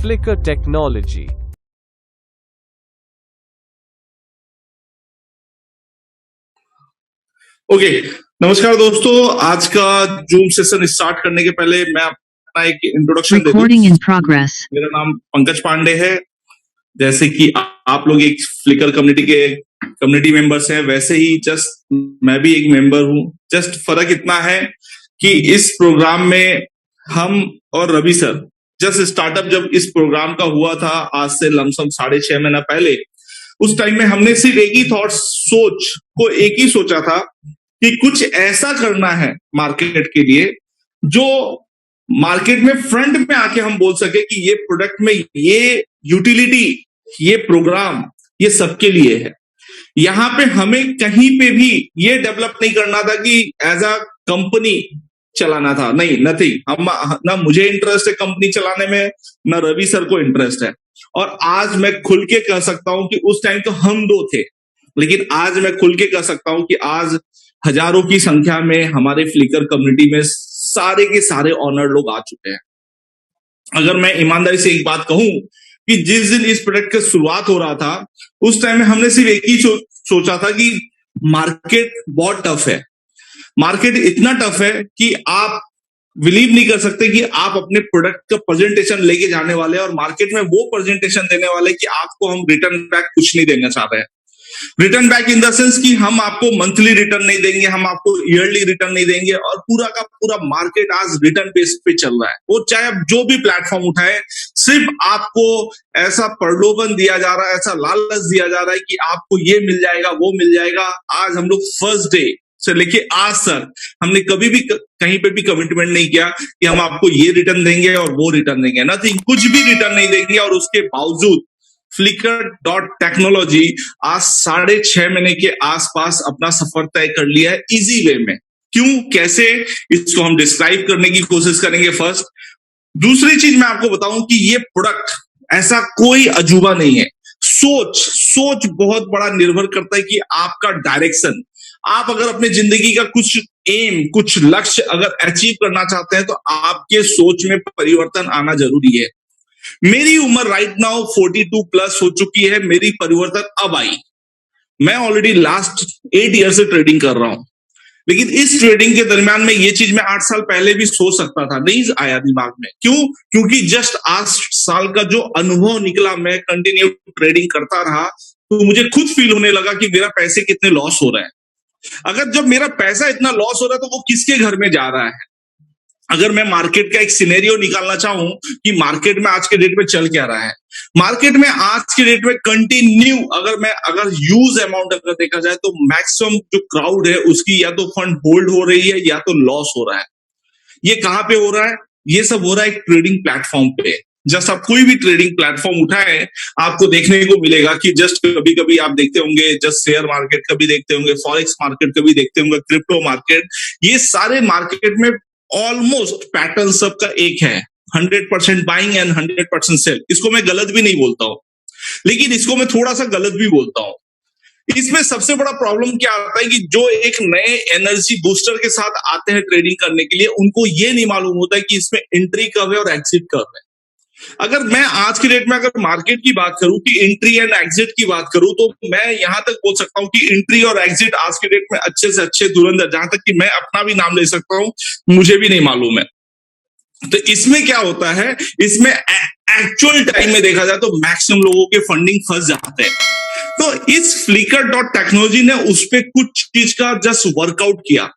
Flickr Technology. Okay नमस्कार दोस्तों, आज का जूम सेशन स्टार्ट करने के पहले मैं अपना एक इंट्रोडक्शन दे दूं। Recording in progress. मेरा नाम पंकज पांडे है। जैसे कि आप लोग एक फ्लिकर कम्युनिटी मेंबर्स हैं, वैसे ही जस्ट मैं भी एक मेंबर हूं। जस्ट फर्क इतना है कि इस प्रोग्राम में हम और रवि सर जस्ट स्टार्टअप जब इस प्रोग्राम का हुआ था आज से लमसम 6.5 महीना पहले, उस टाइम में हमने सिर्फ एक ही सोचा था कि कुछ ऐसा करना है मार्केट के लिए जो मार्केट में फ्रंट में आके हम बोल सके कि ये प्रोडक्ट में ये यूटिलिटी, ये प्रोग्राम, ये सबके लिए है। यहां पे हमें कहीं पे भी ये डेवलप नहीं करना था कि एज अ कंपनी चलाना था, नहीं, नथिंग। हम ना मुझे इंटरेस्ट है कंपनी चलाने में, ना रवि सर को इंटरेस्ट है। और आज मैं खुल के कह सकता हूं कि उस टाइम तो हम दो थे, लेकिन आज मैं खुल के कह सकता हूं कि आज हजारों की संख्या में हमारे फ्लिकर कम्युनिटी में सारे के सारे ऑनर्ड लोग आ चुके हैं। अगर मैं ईमानदारी से एक बात कहूं कि जिस दिन इस प्रोडक्ट का शुरुआत हो रहा था, उस टाइम में हमने सिर्फ एक ही सोचा था कि मार्केट बहुत टफ है। मार्केट इतना टफ है कि आप बिलीव नहीं कर सकते कि आप अपने प्रोडक्ट का प्रेजेंटेशन लेके जाने वाले हैं और मार्केट में वो प्रेजेंटेशन देने वाले कि आपको हम रिटर्न बैक कुछ नहीं देना चाह रहे हैं। Return back in the sense कि हम आपको मंथली रिटर्न नहीं देंगे, हम आपको ईयरली रिटर्न नहीं देंगे। और पूरा का पूरा मार्केट आज रिटर्न बेस पे चल रहा है। वो चाहे आप जो भी प्लेटफॉर्म उठाए, सिर्फ आपको ऐसा प्रलोभन दिया जा रहा है, ऐसा लालच दिया जा रहा है कि आपको ये मिल जाएगा, वो मिल जाएगा। आज हम लोग फर्स्ट डे से लेके आज तक हमने कभी भी कहीं पे भी कमिटमेंट नहीं किया कि हम आपको ये रिटर्न देंगे और वो रिटर्न देंगे। नथिंग, कुछ भी रिटर्न नहीं देंगे। और उसके बावजूद Flickr.Technology आज 6.5 महीने के आसपास अपना सफर तय कर लिया है इजी वे में। क्यों, कैसे, इसको हम डिस्क्राइब करने की कोशिश करेंगे फर्स्ट। दूसरी चीज मैं आपको बताऊं कि ये प्रोडक्ट ऐसा कोई अजूबा नहीं है। सोच बहुत बड़ा निर्भर करता है कि आपका डायरेक्शन, आप अगर अपने जिंदगी का कुछ एम, कुछ लक्ष्य अगर अचीव करना चाहते हैं तो आपके सोच में परिवर्तन आना जरूरी है। मेरी उम्र राइट नाउ 42 प्लस हो चुकी है। मेरी परिवर्तन अब आई। मैं ऑलरेडी लास्ट 8 ईयर से ट्रेडिंग कर रहा हूं, लेकिन इस ट्रेडिंग के दरमियान में ये चीज मैं 8 साल पहले भी सोच सकता था, नहीं आया दिमाग में। क्यों? क्योंकि जस्ट 8 साल का जो अनुभव निकला, मैं कंटिन्यू ट्रेडिंग करता रहा, तो मुझे खुद फील होने लगा कि मेरा पैसे कितने लॉस हो रहे हैं। अगर जब मेरा पैसा इतना लॉस हो रहा है तो वो किसके घर में जा रहा है? अगर मैं मार्केट का एक सिनेरियो निकालना चाहूं कि मार्केट में आज के डेट में चल क्या रहा है, मार्केट में आज के डेट में कंटिन्यू अगर ह्यूज अमाउंट अगर देखा जाए तो मैक्सिमम जो क्राउड है उसकी या तो फंड होल्ड हो रही है या तो लॉस हो रहा है। ये कहां पे हो रहा है? ये सब हो रहा है एक ट्रेडिंग प्लेटफॉर्म पे। जस्ट आप कोई भी ट्रेडिंग प्लेटफॉर्म उठाए, आपको देखने को मिलेगा कि जस्ट कभी कभी आप देखते होंगे जस्ट शेयर मार्केट, कभी देखते होंगे फॉरेक्स मार्केट, कभी देखते होंगे क्रिप्टो मार्केट। ये सारे मार्केट में ऑलमोस्ट पैटर्न सबका एक है, 100% बाइंग एंड 100% सेल। इसको मैं गलत भी नहीं बोलता हूं, लेकिन इसको मैं थोड़ा सा गलत भी बोलता हूं। इसमें सबसे बड़ा प्रॉब्लम क्या आता है कि जो एक नए एनर्जी बूस्टर के साथ आते हैं ट्रेडिंग करने के लिए, उनको ये नहीं मालूम होता है कि इसमें एंट्री कब है और एग्जिट कब है। अगर मैं आज की डेट में अगर मार्केट की बात करूं कि एंट्री एंड एग्जिट की बात करूं, तो मैं यहां तक बोल सकता हूं कि एंट्री और एग्जिट आज की डेट में अच्छे से अच्छे धुरंधर, जहां तक कि मैं अपना भी नाम ले सकता हूं, मुझे भी नहीं मालूम है। तो इसमें क्या होता है, इसमें एक्चुअल टाइम में देखा जाए तो मैक्सिमम लोगों के फंडिंग फंस जाते हैं। तो इस Flickr.Technology ने उस पर कुछ चीज का जस्ट वर्कआउट किया।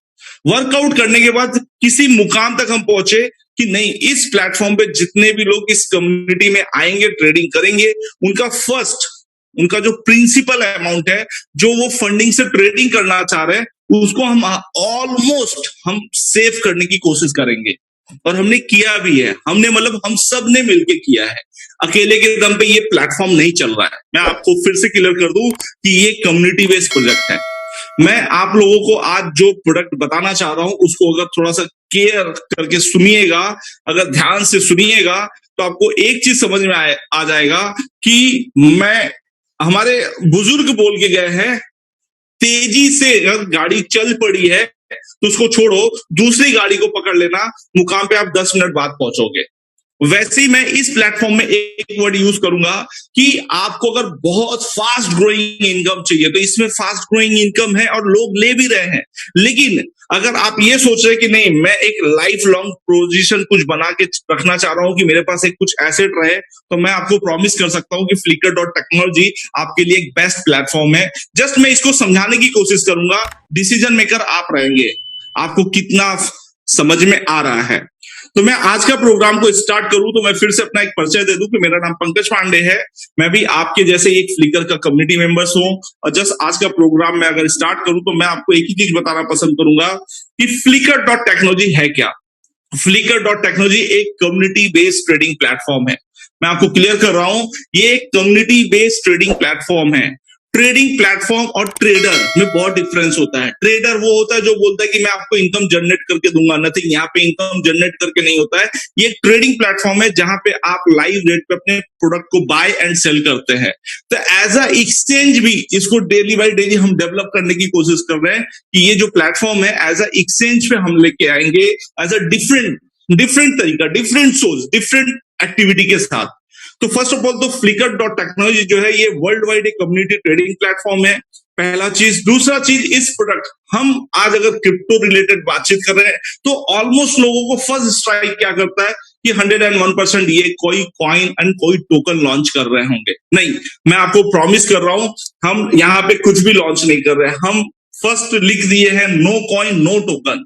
वर्कआउट करने के बाद किसी मुकाम तक हम पहुंचे कि नहीं, इस प्लेटफॉर्म पे जितने भी लोग इस कम्युनिटी में आएंगे, ट्रेडिंग करेंगे, उनका जो प्रिंसिपल अमाउंट है जो वो फंडिंग से ट्रेडिंग करना चाह रहे हैं, उसको हम ऑलमोस्ट हम सेव करने की कोशिश करेंगे। और हमने किया भी है। हम सब ने मिलकर किया है। अकेले के दम पे ये प्लेटफॉर्म नहीं चल रहा है। मैं आपको फिर से क्लियर कर दूं कि ये कम्युनिटी बेस्ड प्रोजेक्ट है। मैं आप लोगों को आज जो प्रोडक्ट बताना चाह रहा हूं उसको अगर थोड़ा सा केयर करके सुनिएगा, अगर ध्यान से सुनिएगा, तो आपको एक चीज समझ में आ जाएगा कि हमारे बुजुर्ग बोल के गए हैं, तेजी से अगर गाड़ी चल पड़ी है तो उसको छोड़ो, दूसरी गाड़ी को पकड़ लेना, मुकाम पे आप 10 मिनट बाद पहुंचोगे। वैसे ही मैं इस प्लेटफॉर्म में एक वर्ड यूज करूंगा कि आपको अगर बहुत फास्ट ग्रोइंग इनकम चाहिए तो इसमें फास्ट ग्रोइंग इनकम है और लोग ले भी रहे हैं। लेकिन अगर आप ये सोच रहे हैं कि नहीं, मैं एक लाइफ लॉन्ग पोजीशन कुछ बना के रखना चाह रहा हूं कि मेरे पास एक कुछ एसेट रहे, तो मैं आपको प्रॉमिस कर सकता हूं कि Flickr.technology आपके लिए एक बेस्ट प्लेटफॉर्म है। जस्ट मैं इसको समझाने की कोशिश करूंगा, डिसीजन मेकर आप रहेंगे, आपको कितना समझ में आ रहा है। तो मैं आज का प्रोग्राम को स्टार्ट करूं तो मैं फिर से अपना एक परिचय दे दूं कि मेरा नाम पंकज पांडे है। मैं भी आपके जैसे एक फ्लिकर का कम्युनिटी मेंबर्स हूं और जस्ट आज का प्रोग्राम मैं अगर स्टार्ट करूं तो मैं आपको एक ही चीज बताना पसंद करूंगा कि Flickr.technology है क्या। Flickr.technology एक कम्युनिटी बेस्ड ट्रेडिंग प्लेटफॉर्म है। मैं आपको क्लियर कर रहा हूं, ये एक कम्युनिटी बेस्ड ट्रेडिंग प्लेटफॉर्म है। ट्रेडिंग प्लेटफॉर्म और ट्रेडर में बहुत डिफरेंस होता है। ट्रेडर वो होता है जो बोलता है कि मैं आपको इनकम जनरेट करके दूंगा, नथिंग, यहाँ पे इनकम जनरेट करके नहीं होता है। ये एक ट्रेडिंग प्लेटफॉर्म है जहां पे आप लाइव रेट पे अपने प्रोडक्ट को बाय एंड सेल करते हैं। तो एज अ एक्सचेंज भी इसको डेली बाय डेली हम डेवलप करने की कोशिश कर रहे हैं कि ये जो प्लेटफॉर्म है एज अ एक्सचेंज पे हम लेके आएंगे, एज अ डिफरेंट तरीका, डिफरेंट सोर्स, डिफरेंट एक्टिविटी के साथ। तो फर्स्ट ऑफ ऑल तो Flickr.technology जो है ये वर्ल्ड वाइड एक कम्युनिटी ट्रेडिंग प्लेटफॉर्म है, पहला चीज। दूसरा चीज, इस प्रोडक्ट हम आज अगर क्रिप्टो रिलेटेड बातचीत कर रहे हैं तो ऑलमोस्ट लोगों को फर्स्ट स्ट्राइक क्या करता है कि 101% ये कोई कॉइन एंड कोई टोकन लॉन्च कर रहे होंगे। नहीं, मैं आपको प्रॉमिस कर रहा हूं, हम यहाँ पे कुछ भी लॉन्च नहीं कर रहे। हम फर्स्ट लिख दिए हैं no coin no token.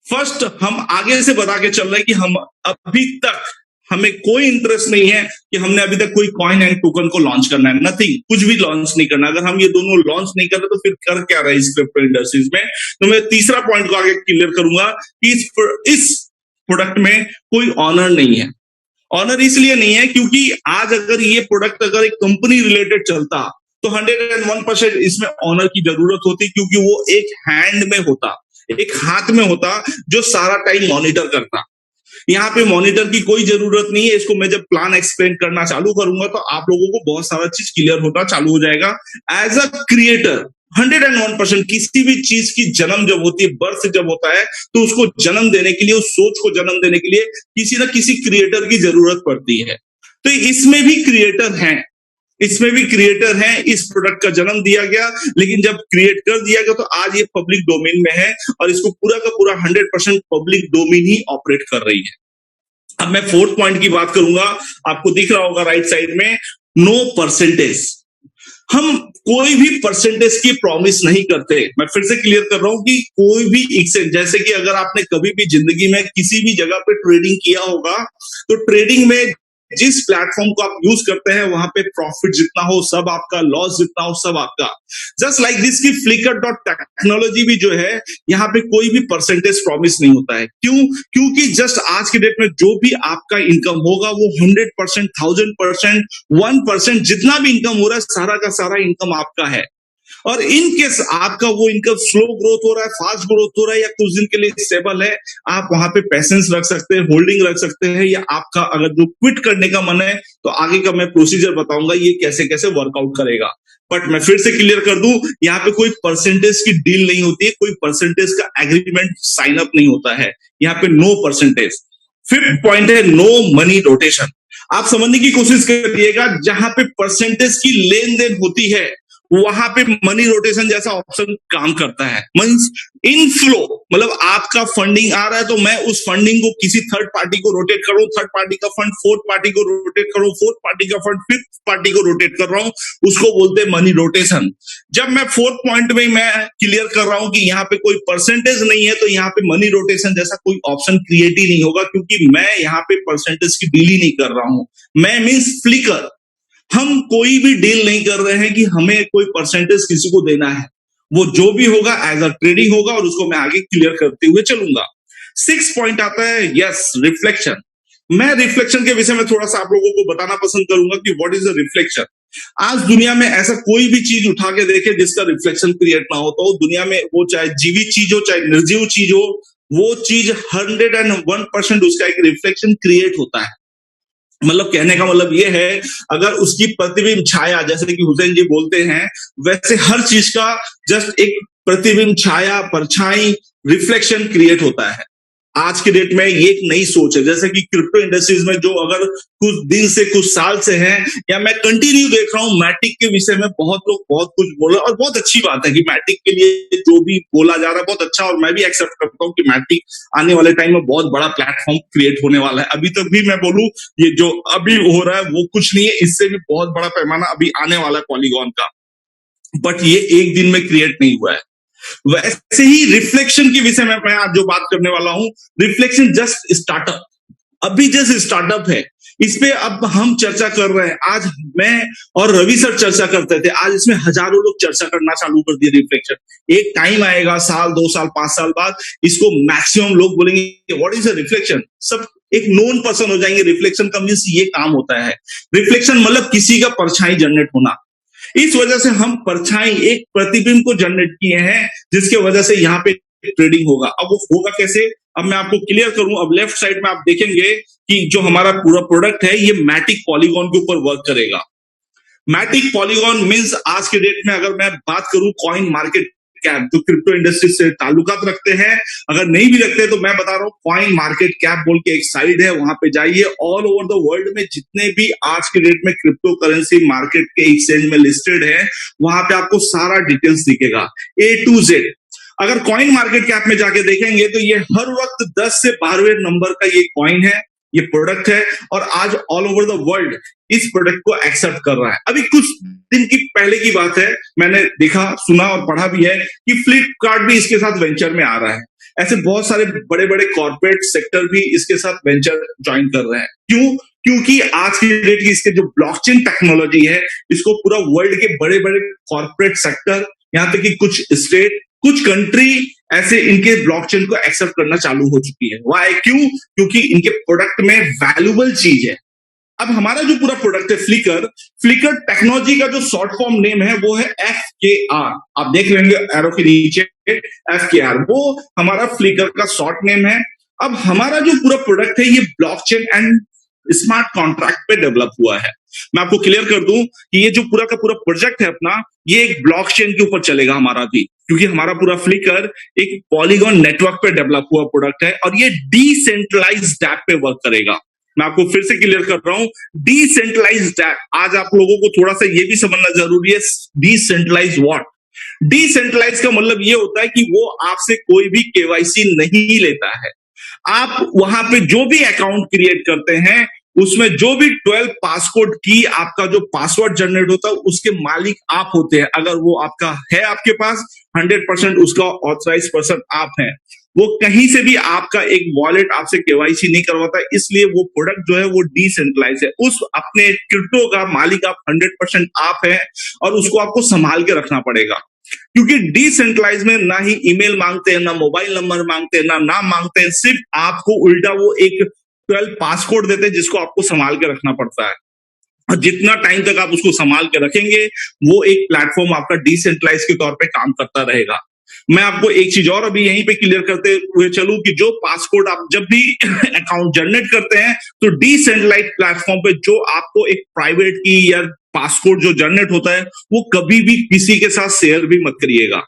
First हम आगे से बता के चल रहे हैं कि हम अभी तक हमें कोई इंटरेस्ट नहीं है कि हमने अभी तक कोई कॉइन एंड टोकन को लॉन्च करना है, नथिंग, कुछ भी लॉन्च नहीं करना। अगर हम ये दोनों लॉन्च नहीं कर रहे तो फिर कर क्या रहे इस क्रिप्टो इंडस्ट्रीज में। तो मैं तीसरा पॉइंट को आगे क्लियर करूंगा कि इस प्रोडक्ट में कोई ऑनर नहीं है। ऑनर इसलिए नहीं है क्योंकि आज अगर ये प्रोडक्ट अगर एक कंपनी रिलेटेड चलता तो 101% इसमें ऑनर की जरूरत होती, क्योंकि वो एक हैंड में होता, एक हाथ में होता जो सारा टाइम मॉनिटर करता। यहाँ पे मॉनिटर की कोई जरूरत नहीं है। इसको मैं जब प्लान एक्सप्लेन करना चालू करूंगा तो आप लोगों को बहुत सारा चीज क्लियर होना चालू हो जाएगा। एज अ क्रिएटर 101% किसी भी चीज की जन्म जब होती है, बर्थ जब होता है, तो उसको जन्म देने के लिए, उस सोच को जन्म देने के लिए किसी ना किसी क्रिएटर की जरूरत पड़ती है। तो इसमें भी क्रिएटर हैं, इसमें भी क्रिएटर हैं। इस प्रोडक्ट का जन्म दिया गया, लेकिन जब क्रिएट कर दिया गया तो आज ये पब्लिक डोमेन में है और इसको पूरा का पूरा 100% पब्लिक डोमेन ही ऑपरेट कर रही है। अब मैं फोर्थ पॉइंट की बात करूंगा, आपको दिख रहा होगा राइट साइड में, नो परसेंटेज। हम कोई भी परसेंटेज की प्रॉमिस नहीं करते। मैं फिर से क्लियर कर रहा हूं कि कोई भी एक्सचेंज, जैसे कि अगर आपने कभी भी जिंदगी में किसी भी जगह पे ट्रेडिंग किया होगा तो ट्रेडिंग में जिस प्लेटफॉर्म को आप यूज करते हैं वहां पे प्रॉफिट जितना हो सब आपका, लॉस जितना हो सब आपका। जस्ट लाइक दिस की Flickr.technology भी जो है, यहाँ पे कोई भी परसेंटेज प्रॉमिस नहीं होता है। क्यों? क्योंकि जस्ट आज के डेट में जो भी आपका इनकम होगा वो 100%, 1000%, 1% जितना भी इनकम हो रहा है सारा का सारा इनकम आपका है। और इन केस आपका वो इनकम स्लो ग्रोथ हो रहा है, फास्ट ग्रोथ हो रहा है या कुछ दिन के लिए स्टेबल है, आप वहां पे पैसेंस रख सकते हैं, होल्डिंग रख सकते हैं, या आपका अगर जो क्विट करने का मन है तो आगे का मैं प्रोसीजर बताऊंगा ये कैसे कैसे वर्कआउट करेगा। बट मैं फिर से क्लियर कर दूं, यहाँ पे कोई परसेंटेज की डील नहीं होती है, कोई परसेंटेज का एग्रीमेंट साइन अप नहीं होता है, यहाँ पे नो परसेंटेज। फिफ्थ पॉइंट है नो मनी रोटेशन। आप समझने की कोशिश करिएगा, जहां पे परसेंटेज की लेन देन होती है वहां पे मनी रोटेशन जैसा ऑप्शन काम करता है। मींस इनफ्लो, मतलब आपका फंडिंग आ रहा है तो मैं उस फंडिंग को किसी थर्ड पार्टी को रोटेट कर रहा हूं, थर्ड पार्टी का फंड फोर्थ पार्टी को रोटेट कर रहा हूं, फोर्थ पार्टी का फंड फिफ्थ पार्टी को रोटेट कर रहा हूं, उसको बोलते हैं मनी रोटेशन। जब मैं फोर्थ पॉइंट में मैं क्लियर कर रहा हूं कि यहाँ पे कोई परसेंटेज नहीं है तो यहाँ पे मनी रोटेशन जैसा कोई ऑप्शन क्रिएट ही नहीं होगा, क्योंकि मैं यहाँ पे परसेंटेज की डील ही नहीं कर रहा हूं। मैं मीन्स Flickr, हम कोई भी डील नहीं कर रहे हैं कि हमें कोई परसेंटेज किसी को देना है। वो जो भी होगा एज अ ट्रेडिंग होगा और उसको मैं आगे क्लियर करते हुए चलूंगा। 6 पॉइंट आता है, यस, रिफ्लेक्शन। मैं रिफ्लेक्शन के विषय में थोड़ा सा आप लोगों को बताना पसंद करूंगा कि व्हाट इज अ रिफ्लेक्शन। आज दुनिया में ऐसा कोई भी चीज उठा के देखे जिसका रिफ्लेक्शन क्रिएट ना हो, तो दुनिया में वो चाहे जीवित चीज हो चाहे निर्जीव चीज हो, वो चीज 101% उसका एक रिफ्लेक्शन क्रिएट होता है। मतलब कहने का मतलब ये है, अगर उसकी प्रतिबिंब छाया, जैसे कि हुसैन जी बोलते हैं, वैसे हर चीज का जस्ट एक प्रतिबिंब छाया, परछाई, रिफ्लेक्शन क्रिएट होता है। आज के डेट में ये एक नई सोच है, जैसे कि क्रिप्टो इंडस्ट्रीज में जो अगर कुछ दिन से कुछ साल से है, या मैं कंटिन्यू देख रहा हूँ मैटिक के विषय में बहुत लोग बहुत कुछ बोला, और बहुत अच्छी बात है कि मैटिक के लिए जो भी बोला जा रहा है बहुत अच्छा, और मैं भी एक्सेप्ट करता हूँ कि मैटिक आने वाले टाइम में बहुत बड़ा प्लेटफॉर्म क्रिएट होने वाला है। अभी तक भी मैं बोलूं ये जो अभी हो रहा है वो कुछ नहीं है, इससे भी बहुत बड़ा पैमाना अभी आने वाला है पॉलीगॉन का, बट ये एक दिन में क्रिएट नहीं हुआ है। वैसे ही रिफ्लेक्शन के विषय में मैं आज जो बात करने वाला हूं, रिफ्लेक्शन जस्ट स्टार्टअप, अभी जस्ट स्टार्टअप है, इस पे अब हम चर्चा कर रहे हैं। आज मैं और रवि सर चर्चा करते थे, आज इसमें हजारों लोग चर्चा करना चालू कर दिए रिफ्लेक्शन। एक टाइम आएगा साल 2 साल 5 साल बाद, इसको मैक्सिमम लोग बोलेंगे व्हाट इज अ रिफ्लेक्शन, सब एक नोन पर्सन हो जाएंगे। रिफ्लेक्शन का मीन्स ये काम होता है, रिफ्लेक्शन मतलब किसी का परछाई जनरेट होना। इस वजह से हम परछाई एक प्रतिबिंब को जनरेट किए हैं, जिसके वजह से यहाँ पे ट्रेडिंग होगा। अब वो होगा कैसे, अब मैं आपको क्लियर करूं। अब लेफ्ट साइड में आप देखेंगे कि जो हमारा पूरा प्रोडक्ट है ये मैटिक पॉलीगॉन के ऊपर वर्क करेगा। मैटिक पॉलीगॉन मींस आज के डेट में अगर मैं बात करूं कॉइन मार्केट कैप, जो क्रिप्टो इंडस्ट्री से ताल्लुकात रखते हैं, अगर नहीं भी रखते तो मैं बता रहा हूं कॉइन मार्केट कैप बोल के एक साइट है, वहां पे जाइए। ऑल ओवर द वर्ल्ड में जितने भी आज के डेट में क्रिप्टो करेंसी मार्केट के एक्सचेंज में लिस्टेड है, वहां पे आपको सारा डिटेल्स दिखेगा A to Z। अगर कॉइन मार्केट कैप में जाके देखेंगे तो ये हर वक्त 10 से 12वें नंबर का ये कॉइन है, ये प्रोडक्ट है, और आज ऑल ओवर द वर्ल्ड इस प्रोडक्ट को एक्सेप्ट कर रहा है। अभी कुछ दिन की पहले की बात है, मैंने देखा सुना और पढ़ा भी है कि फ्लिपकार्ट भी इसके साथ वेंचर में आ रहा है। ऐसे बहुत सारे बड़े बड़े कॉर्पोरेट सेक्टर भी इसके साथ वेंचर ज्वाइन कर रहे हैं। क्यों? क्योंकि आज की डेट की इसके जो ब्लॉकचेन टेक्नोलॉजी है, इसको पूरा वर्ल्ड के बड़े बड़े कॉर्पोरेट सेक्टर, यहाँ तक कि कुछ स्टेट, कुछ कंट्री ऐसे इनके ब्लॉकचेन को एक्सेप्ट करना चालू हो चुकी है। वाई? क्यों? क्योंकि इनके प्रोडक्ट में वैल्यूबल चीज है। अब हमारा जो पूरा प्रोडक्ट है फ्लिकर, फ्लिकर टेक्नोलॉजी का जो शॉर्ट फॉर्म नेम है वो है FKR। आप देख लेंगे एरो के नीचे FKR, वो हमारा फ्लिकर का शॉर्ट नेम है। अब हमारा जो पूरा प्रोडक्ट है ये ब्लॉकचेन एंड स्मार्ट कॉन्ट्रैक्ट पे डेवलप हुआ है। मैं आपको क्लियर कर दूं कि ये जो पूरा का पूरा प्रोजेक्ट है अपना, ये एक ब्लॉकचेन के ऊपर चलेगा हमारा भी, क्योंकि हमारा पूरा फ्लिकर एक पॉलीगॉन नेटवर्क पे डेवलप हुआ प्रोडक्ट है, और ये डिसेंट्रलाइज्ड ऐप पे वर्क करेगा। मैं आपको फिर से क्लियर कर रहा हूं, डिसेंट्रलाइज्ड ऐप। आज आप लोगों को थोड़ा सा ये भी समझना जरूरी है, डिसेंट्रलाइज व्हाट? डिसेंट्रलाइज का मतलब ये होता है कि वो आपसे कोई भी केवाईसी नहीं लेता है। आप वहां पे जो भी अकाउंट क्रिएट करते हैं, उसमें जो भी 12 पासकोड की आपका जो पासवर्ड जनरेट होता है, उसके मालिक आप होते हैं। अगर वो आपका है आपके पास, 100% उसका ऑथराइज पर्सन आप हैं। वो कहीं से भी आपका एक वॉलेट आपसे केवाईसी नहीं करवाता, इसलिए वो प्रोडक्ट जो है वो डिसेंट्रलाइज है। उस अपने क्रिप्टो का मालिक आप 100% आप हैं, और उसको आपको संभाल के रखना पड़ेगा। क्योंकि डिसेंट्रलाइज में ना ही ईमेल मांगते हैं, ना मोबाइल नंबर मांगते हैं, ना नाम मांगते हैं, सिर्फ आपको उल्टा वो एक 12 पासकोड देते हैं जिसको आपको संभाल के रखना पड़ता है। और जितना टाइम तक आप उसको संभाल के रखेंगे, वो एक प्लेटफॉर्म आपका डिसेंट्रलाइज के तौर पे काम करता रहेगा। मैं आपको एक चीज और अभी यहीं पे क्लियर करते हुए चलूं कि जो पासकोड आप जब भी अकाउंट जनरेट करते हैं, तो डिसेंट्रलाइज प्लेटफॉर्म पे जो आपको एक प्राइवेट की या पासकोड जो जनरेट होता है, वो कभी भी किसी के साथ शेयर भी मत करिएगा।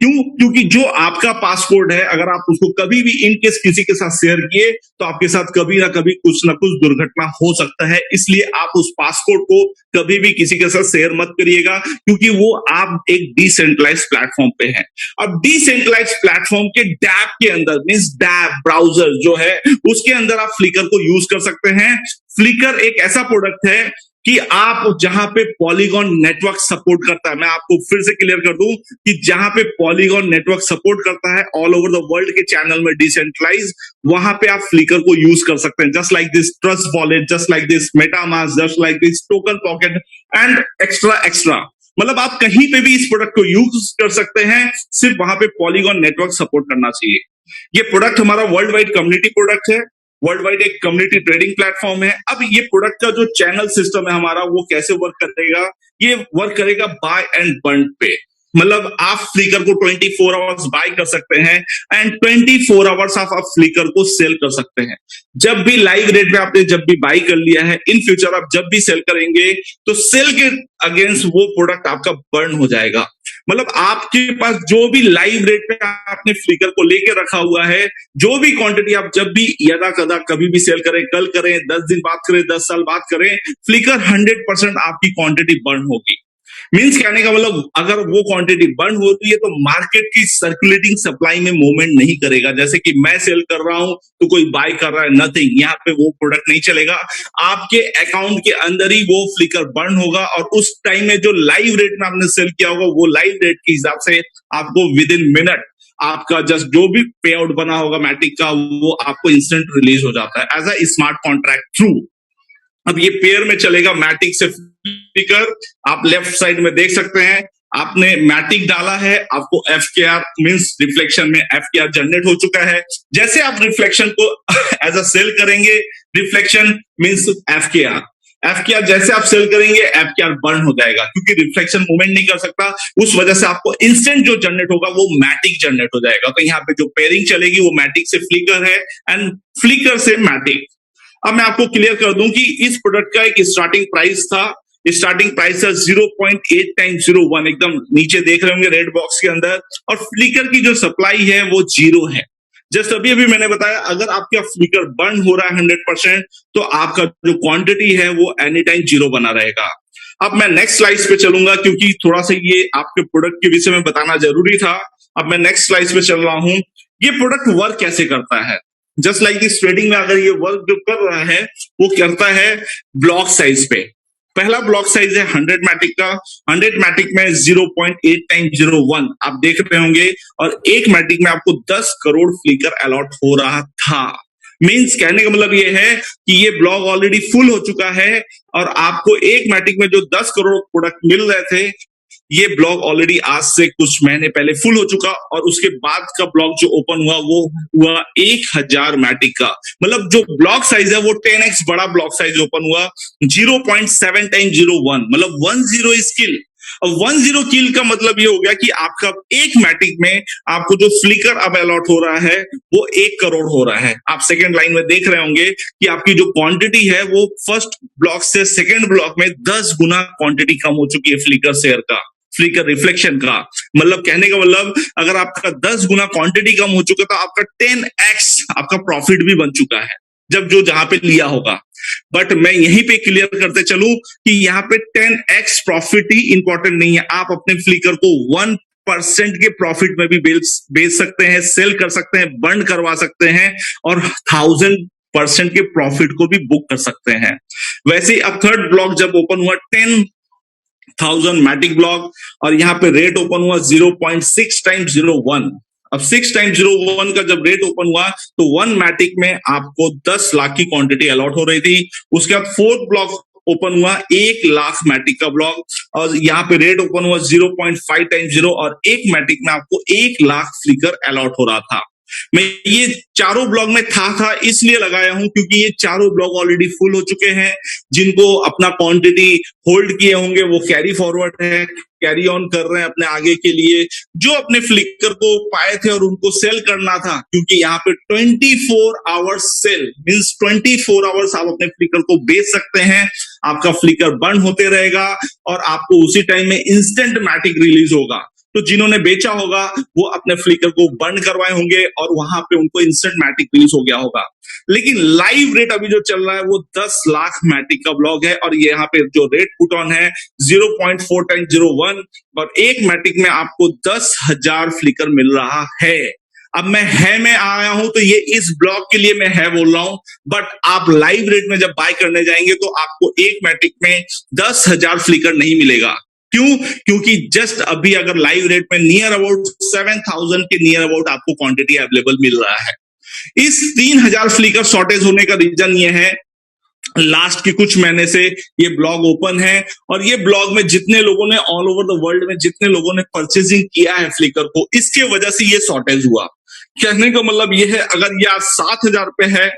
क्यों? क्योंकि जो आपका पासकोड है, अगर आप उसको कभी भी इन केस किसी के साथ शेयर किए, तो आपके साथ कभी ना कभी कुछ ना कुछ दुर्घटना हो सकता है। इसलिए आप उस पासकोड को कभी भी किसी के साथ शेयर मत करिएगा, क्योंकि वो आप एक डिसेंट्रलाइज प्लेटफॉर्म पे हैं। अब डिसेंट्रलाइज प्लेटफॉर्म के डैप के अंदर, मींस डैप ब्राउजर जो है, उसके अंदर आप फ्लिकर को यूज कर सकते हैं। फ्लिकर एक ऐसा प्रोडक्ट है कि आप जहां पे पॉलीगॉन नेटवर्क सपोर्ट करता है, मैं आपको फिर से क्लियर कर दूं कि जहां पे पॉलीगॉन नेटवर्क सपोर्ट करता है ऑल ओवर द वर्ल्ड के चैनल में डिसेंट्रलाइज, वहां पे आप फ्लिकर को यूज कर सकते हैं। Just like this trust wallet, just like this MetaMask, just like this token pocket and extra. मतलब आप कहीं पे भी इस प्रोडक्ट को यूज कर सकते हैं, सिर्फ वहां पे पॉलीगॉन नेटवर्क सपोर्ट करना चाहिए। ये प्रोडक्ट हमारा वर्ल्ड वाइड कम्युनिटी प्रोडक्ट है, वर्ल्ड वाइड एक कम्युनिटी ट्रेडिंग प्लेटफॉर्म है। अब ये प्रोडक्ट का जो चैनल सिस्टम है हमारा, वो कैसे वर्क करेगा? ये वर्क करेगा बाय एंड बर्न पे। मतलब आप फ्लिकर को 24 आवर्स बाय कर सकते हैं एंड 24 आवर्स आप फ्लिकर को सेल कर सकते हैं। जब भी लाइव रेट पे आपने जब भी बाय कर लिया है, इन फ्यूचर आप जब भी सेल करेंगे, तो सेल के अगेंस्ट वो प्रोडक्ट आपका बर्न हो जाएगा। मतलब आपके पास जो भी लाइव रेट पे आपने फ्लिकर को लेके रखा हुआ है, जो भी क्वांटिटी आप जब भी यदा कदा कभी भी सेल करें, कल करें, 10 दिन बाद करें, 10 साल बाद करें, फ्लिकर 100% आपकी क्वांटिटी बर्न होगी। मीन्स कहने का मतलब अगर वो क्वांटिटी बर्न होती है तो मार्केट की सर्कुलेटिंग सप्लाई में मूवमेंट नहीं करेगा। जैसे कि मैं सेल कर रहा हूं तो कोई बाय कर रहा है, नथिंग, यहाँ पे वो प्रोडक्ट नहीं चलेगा। आपके अकाउंट के अंदर ही वो फ्लिकर बर्न होगा और उस टाइम में जो लाइव रेट में आपने सेल किया होगा वो लाइव रेट के हिसाब से आपको विद इन मिनट आपका जस्ट जो भी पे आउट बना होगा मैटिक का वो आपको इंस्टेंट रिलीज हो जाता है as a smart contract through. अब ये पेयर में चलेगा मैटिक से फ्लिकर। आप लेफ्ट साइड में देख सकते हैं, आपने मैटिक डाला है, आपको FKR मींस रिफ्लेक्शन में FKR जनरेट हो चुका है। जैसे आप रिफ्लेक्शन को एज अ सेल करेंगे, रिफ्लेक्शन मींस FKR जैसे आप सेल करेंगे FKR बर्न हो जाएगा, क्योंकि रिफ्लेक्शन मूवमेंट नहीं कर सकता, उस वजह से आपको इंस्टेंट जो जनरेट होगा वो मैटिक जनरेट हो जाएगा। तो यहाँ पे जो पेयरिंग चलेगी वो मैटिक से फ्लिकर है एंड फ्लिकर से मैटिक। अब मैं आपको क्लियर कर दूं कि इस प्रोडक्ट का एक स्टार्टिंग प्राइस था, स्टार्टिंग प्राइस है 0.8 टाइम्स 01, एकदम नीचे देख रहे होंगे रेड बॉक्स के अंदर। और फ्लिकर की जो सप्लाई है वो 0 है। जस्ट अभी अभी मैंने बताया अगर आपका फ्लिकर बर्न हो रहा है 100% तो आपका जो क्वांटिटी है वो एनी टाइम 0 बना रहेगा। अब मैं नेक्स्ट स्लाइड पे चलूंगा क्योंकि थोड़ा सा ये आपके प्रोडक्ट के विषय में बताना जरूरी था। अब मैं नेक्स्ट स्लाइड पे चल रहा हूं। ये प्रोडक्ट वर्क कैसे करता है, जस्ट लाइक इस ट्रेडिंग में अगर ये वर्क जो कर रहा है वो करता है ब्लॉक साइज पे। पहला ब्लॉक साइज है 100 मैटिक का, 100 मैटिक में 0.8 टाइम्स 01 आप देख रहे होंगे, और एक मैटिक में आपको 10 करोड़ फ्लिकर अलॉट हो रहा था। मींस कहने का मतलब ये है कि ये ब्लॉक ऑलरेडी फुल हो चुका है और आपको एक मैटिक में जो 10 करोड़ प्रोडक्ट मिल रहे थे ये ब्लॉक ऑलरेडी आज से कुछ महीने पहले फुल हो चुका, और उसके बाद का ब्लॉक जो ओपन हुआ वो हुआ 1000 मैटिक का। मतलब जो ब्लॉक साइज है वो 10x बड़ा ब्लॉक साइज ओपन हुआ, 0.7 टाइम्स 01, मतलब 10 इज किल। अब 10 किल का मतलब ये हो गया कि आपका एक मैटिक में आपको जो फ्लिकर अब अलॉट हो रहा है वो 1 करोड़ हो रहा है। आप सेकंड लाइन में देख रहे होंगे कि आपकी जो क्वांटिटी है वो फर्स्ट ब्लॉक से सेकंड ब्लॉक में 10 गुना क्वांटिटी कम हो चुकी है फ्लिकर शेयर का, फ्लिकर रिफ्लेक्शन का। मतलब कहने का मतलब अगर आपका 10 गुना क्वांटिटी कम हो चुका तो आपका 10x आपका प्रॉफिट भी बन चुका है जब जो जहां पे लिया होगा। बट मैं यहीं पे क्लियर करते चलूं कि यहाँ पे 10x प्रॉफिट ही इंपॉर्टेंट नहीं है। आप अपने फ्लिकर को 1% के प्रॉफिट में भी बेच सकते हैं, सेल कर सकते हैं, बर्न करवा सकते हैं और 1000% के प्रॉफिट को भी बुक कर सकते हैं। वैसे ही अब थर्ड ब्लॉक जब ओपन हुआ 10,000 मैटिक ब्लॉक, और यहाँ पे रेट ओपन हुआ 0.6 टाइम्स 01। अब 6 टाइम्स 01 का जब रेट ओपन हुआ तो 1 मैटिक में आपको 10 लाख की क्वांटिटी अलॉट हो रही थी। उसके बाद फोर्थ ब्लॉक ओपन हुआ 1 लाख मैटिक का ब्लॉक, और यहाँ पे रेट ओपन हुआ 0.5 टाइम्स 0, और एक मैटिक में आपको 1 लाख फ्लिकर अलॉट हो रहा था। मैं ये चारों ब्लॉग में था इसलिए लगाया हूं क्योंकि ये चारों ब्लॉग ऑलरेडी फुल हो चुके हैं। जिनको अपना क्वांटिटी होल्ड किए होंगे वो कैरी फॉरवर्ड है, कैरी ऑन कर रहे हैं अपने आगे के लिए। जो अपने फ्लिकर को पाए थे और उनको सेल करना था, क्योंकि यहाँ पे 24 आवर्स सेल मींस 24 आवर्स आप अपने फ्लिकर को बेच सकते हैं। आपका फ्लिकर बर्न होते रहेगा और आपको उसी टाइम में इंस्टेंट मैटिक रिलीज होगा। तो जिन्होंने बेचा होगा वो अपने फ्लिकर को बर्न करवाए होंगे और वहां पे उनको इंस्टेंट मैटिक रिलीज हो गया होगा। लेकिन लाइव रेट अभी जो चल रहा है वो 10 लाख मैटिक का ब्लॉक है, और ये यहाँ पे जो रेट पुट ऑन है 0.4 टाइम्स 01, और एक मैटिक में आपको 10,000 फ्लिकर मिल रहा है। अब मैं में आया हूं तो ये इस ब्लॉक के लिए मैं बोल रहा हूं, बट आप लाइव रेट में जब बाय करने जाएंगे तो आपको एक मैटिक में 10,000 फ्लिकर नहीं मिलेगा। क्यों? क्योंकि जस्ट अभी अगर लाइव रेट में नियर अबाउट 7,000 के नियर अबाउट आपको क्वांटिटी अवेलेबल मिल रहा है। इस 3,000 फ्लिकर शॉर्टेज होने का रीजन ये है, लास्ट के कुछ महीने से ये ब्लॉग ओपन है, और ये ब्लॉग में जितने लोगों ने ऑल ओवर द वर्ल्ड में जितने लोगों ने परचेजिंग किया है फ्लिकर को, इसके वजह से ये शॉर्टेज हुआ। कहने का मतलब ये है, अगर ये आज 7,000 पे है,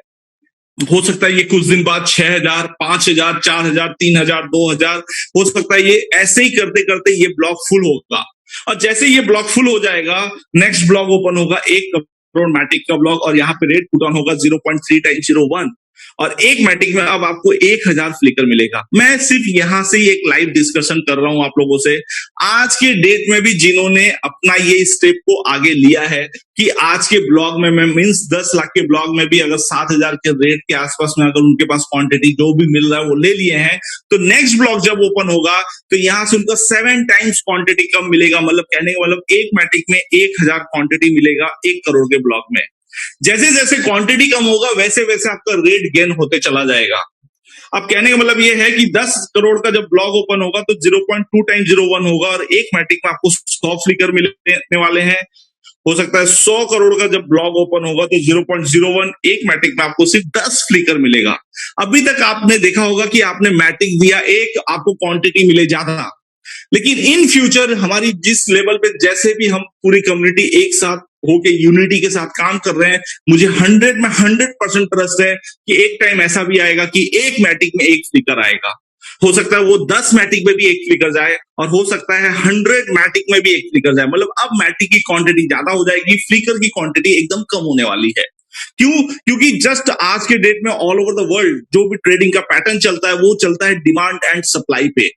हो सकता है ये कुछ दिन बाद 6,000, 5,000, 4,000, 3,000, 2,000 हो सकता है। ये ऐसे ही करते करते ये ब्लॉक फुल होगा, और जैसे ये ब्लॉक फुल हो जाएगा नेक्स्ट ब्लॉक ओपन होगा 1 करोड़ मैटिक का ब्लॉक, और यहाँ पे रेट पुट ऑन होगा 0.3 टाइम्स 01। और एक मैटिक में अब आपको 1000 फ्लिकर मिलेगा। मैं सिर्फ यहां से ही एक लाइव डिस्कशन कर रहा हूं आप लोगों से। आज के डेट में भी जिन्होंने अपना ये स्टेप को आगे लिया है कि आज के ब्लॉग में मैं मींस 10 लाख के ब्लॉग में भी अगर 7000 के रेट के आसपास में अगर उनके पास क्वांटिटी जो भी मिल रहा है वो ले लिए हैं, तो नेक्स्ट ब्लॉग जब ओपन होगा तो यहां से उनका 7 टाइम्स क्वांटिटी कम मिलेगा। मतलब कहने का मतलब एक मैटिक में 1000 क्वांटिटी मिलेगा 1 करोड़ के ब्लॉक में। जैसे जैसे क्वांटिटी कम होगा वैसे वैसे आपका रेट गेन होते चला जाएगा। अब कहने का मतलब ये है कि 10 करोड़ का जब ब्लॉग ओपन होगा तो 0.2 टाइम 01 होगा और एक मैटिक में आपको 100 फ्लिकर मिलने वाले हैं। हो सकता है 100 करोड़ का जब ब्लॉग ओपन होगा तो 0.01 एक मैटिक में आपको सिर्फ 10 फ्लिकर मिलेगा। अभी तक आपने देखा होगा कि आपने मैटिक दिया एक, आपको क्वांटिटी मिले ज्यादा, लेकिन इन फ्यूचर हमारी जिस लेवल पे जैसे भी हम पूरी कम्युनिटी एक साथ होके यूनिटी के साथ काम कर रहे हैं, मुझे 100% ट्रस्ट है कि एक टाइम ऐसा भी आएगा कि एक मैटिक में एक फ्लिकर आएगा। हो सकता है वो 10 मैटिक में भी एक फ्लिकर जाए और हो सकता है 100 मैटिक में भी एक फ्लिकर जाए। मतलब अब मैटिक की क्वांटिटी ज्यादा हो जाएगी, फ्लिकर की क्वांटिटी एकदम कम होने वाली है। क्यों? क्योंकि जस्ट आज के डेट में ऑल ओवर द वर्ल्ड जो भी ट्रेडिंग का पैटर्न चलता है वो चलता है डिमांड एंड सप्लाई पे।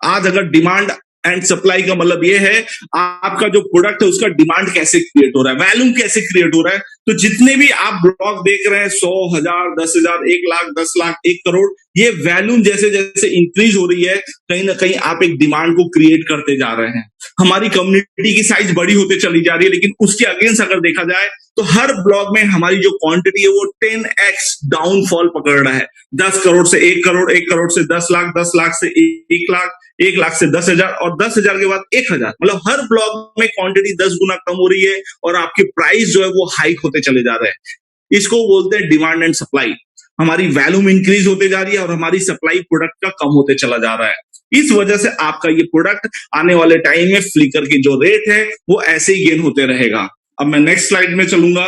आज अगर डिमांड एंड सप्लाई का मतलब ये है आपका जो प्रोडक्ट है उसका डिमांड कैसे क्रिएट हो रहा है, वैल्यूम कैसे क्रिएट हो रहा है। तो जितने भी आप ब्लॉग देख रहे हैं 100, 1000, 10,000, 1 लाख, 10 लाख, 1 करोड़, ये वैल्यूम जैसे जैसे इंक्रीज हो रही है कहीं ना कहीं आप एक डिमांड को क्रिएट करते जा रहे हैं। हमारी कम्युनिटी की साइज बड़ी होते चली जा रही है, लेकिन उसके अगेंस्ट अगर देखा जाए तो हर ब्लॉग में हमारी जो क्वांटिटी है वो 10x डाउनफॉल पकड़ रहा है। 10 करोड़ से 1 करोड़, 1 करोड़ से 10 लाख, 10 लाख से 1 लाख, 1 लाख से 10,000 और 10,000 के बाद 1,000। मतलब हर ब्लॉक में क्वांटिटी 10 गुना कम हो रही है और आपके प्राइस जो है वो हाइक होते चले जा रहे हैं। इसको बोलते हैं डिमांड एंड सप्लाई। हमारी वैल्यूम इंक्रीज होते जा रही है और हमारी सप्लाई प्रोडक्ट का कम होते चला जा रहा है। इस वजह से आपका ये प्रोडक्ट आने वाले टाइम में फ्लिकर की जो रेट है वो ऐसे ही गेन होते रहेगा। अब मैं नेक्स्ट स्लाइड में चलूंगा।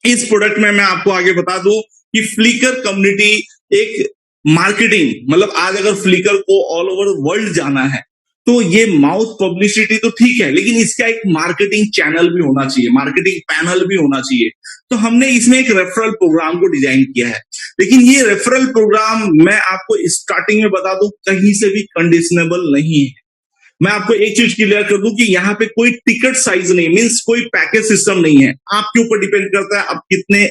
इस प्रोडक्ट में मैं आपको आगे बता दूं कि फ्लिकर कम्युनिटी एक मार्केटिंग, मतलब आज अगर फ्लिकर को ऑल ओवर वर्ल्ड जाना है तो ये माउथ पब्लिसिटी तो ठीक है, लेकिन इसका एक मार्केटिंग चैनल भी होना चाहिए, मार्केटिंग पैनल भी होना चाहिए। तो हमने इसमें एक रेफरल प्रोग्राम को डिजाइन किया है, लेकिन ये रेफरल प्रोग्राम मैं आपको स्टार्टिंग में बता दूं कहीं से भी कंडीशनेबल नहीं है। मैं आपको एक चीज क्लियर कर दूं कि यहाँ पे कोई टिकट साइज नहीं, मींस कोई पैकेज सिस्टम नहीं है। आपके ऊपर डिपेंड करता है आप कितने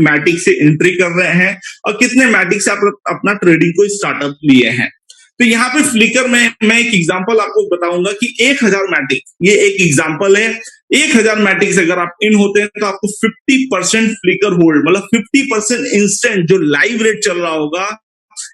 मैटिक से एंट्री कर रहे हैं और कितने मैटिक से आप अपना ट्रेडिंग को स्टार्टअप लिए हैं। तो यहाँ पे फ्लिकर में मैं एक एग्जांपल आपको बताऊंगा कि 1000 मैटिक, ये एक एग्जांपल है। 1000 मैटिक से अगर आप इन होते हैं तो आपको 50% फ्लिकर होल्ड, मतलब 50% इंस्टेंट जो लाइव रेट चल रहा होगा,